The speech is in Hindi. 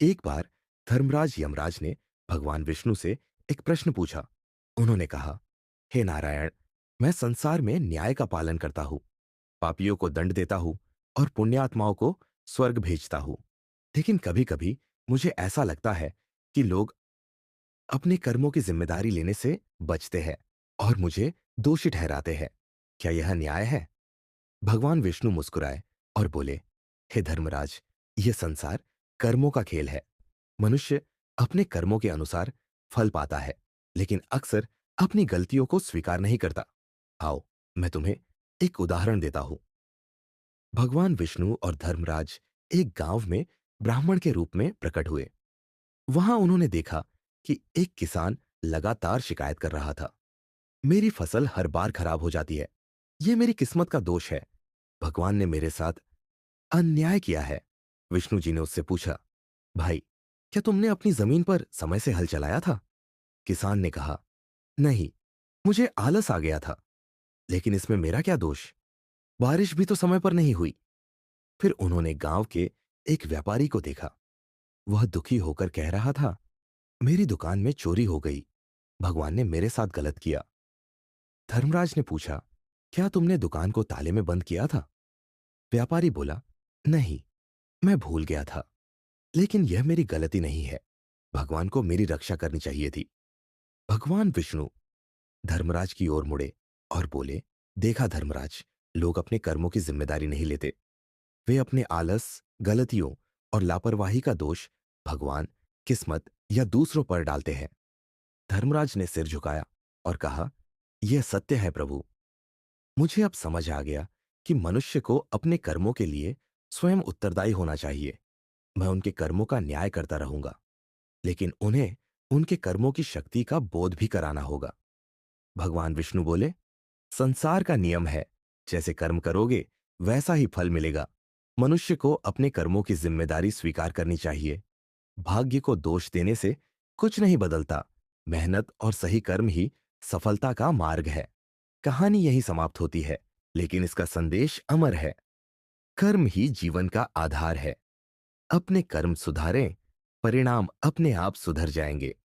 एक बार धर्मराज यमराज ने भगवान विष्णु से एक प्रश्न पूछा। उन्होंने कहा, हे नारायण, मैं संसार में न्याय का पालन करता हूं, पापियों को दंड देता हूं और पुण्यात्माओं को स्वर्ग भेजता हूं। लेकिन कभी कभी मुझे ऐसा लगता है कि लोग अपने कर्मों की जिम्मेदारी लेने से बचते हैं और मुझे दोषी ठहराते हैं। क्या यह न्याय है? भगवान विष्णु मुस्कुराए और बोले, हे धर्मराज, यह संसार कर्मों का खेल है। मनुष्य अपने कर्मों के अनुसार फल पाता है, लेकिन अक्सर अपनी गलतियों को स्वीकार नहीं करता। आओ, मैं तुम्हें एक उदाहरण देता हूं। भगवान विष्णु और धर्मराज एक गांव में ब्राह्मण के रूप में प्रकट हुए। वहां उन्होंने देखा कि एक किसान लगातार शिकायत कर रहा था, मेरी फसल हर बार खराब हो जाती है, यह मेरी किस्मत का दोष है। भगवान ने मेरे साथ अन्याय किया है। विष्णु जी ने उससे पूछा, भाई, क्या तुमने अपनी जमीन पर समय से हल चलाया था? किसान ने कहा, नहीं, मुझे आलस आ गया था। लेकिन इसमें मेरा क्या दोष? बारिश भी तो समय पर नहीं हुई। फिर उन्होंने गांव के एक व्यापारी को देखा। वह दुखी होकर कह रहा था, मेरी दुकान में चोरी हो गई, भगवान ने मेरे साथ गलत किया। धर्मराज ने पूछा, क्या तुमने दुकान को ताले में बंद किया था? व्यापारी बोला, नहीं, मैं भूल गया था, लेकिन यह मेरी गलती नहीं है, भगवान को मेरी रक्षा करनी चाहिए थी। भगवान विष्णु धर्मराज की ओर मुड़े और बोले, देखा धर्मराज, लोग अपने कर्मों की जिम्मेदारी नहीं लेते। वे अपने आलस, गलतियों और लापरवाही का दोष भगवान, किस्मत या दूसरों पर डालते हैं। धर्मराज ने सिर झुकाया और कहा, यह सत्य है प्रभु। मुझे अब समझ आ गया कि मनुष्य को अपने कर्मों के लिए स्वयं उत्तरदायी होना चाहिए। मैं उनके कर्मों का न्याय करता रहूंगा, लेकिन उन्हें उनके कर्मों की शक्ति का बोध भी कराना होगा। भगवान विष्णु बोले, संसार का नियम है, जैसे कर्म करोगे वैसा ही फल मिलेगा। मनुष्य को अपने कर्मों की जिम्मेदारी स्वीकार करनी चाहिए। भाग्य को दोष देने से कुछ नहीं बदलता। मेहनत और सही कर्म ही सफलता का मार्ग है। कहानी यही समाप्त होती है, लेकिन इसका संदेश अमर है। कर्म ही जीवन का आधार है। अपने कर्म सुधारें, परिणाम अपने आप सुधर जाएंगे।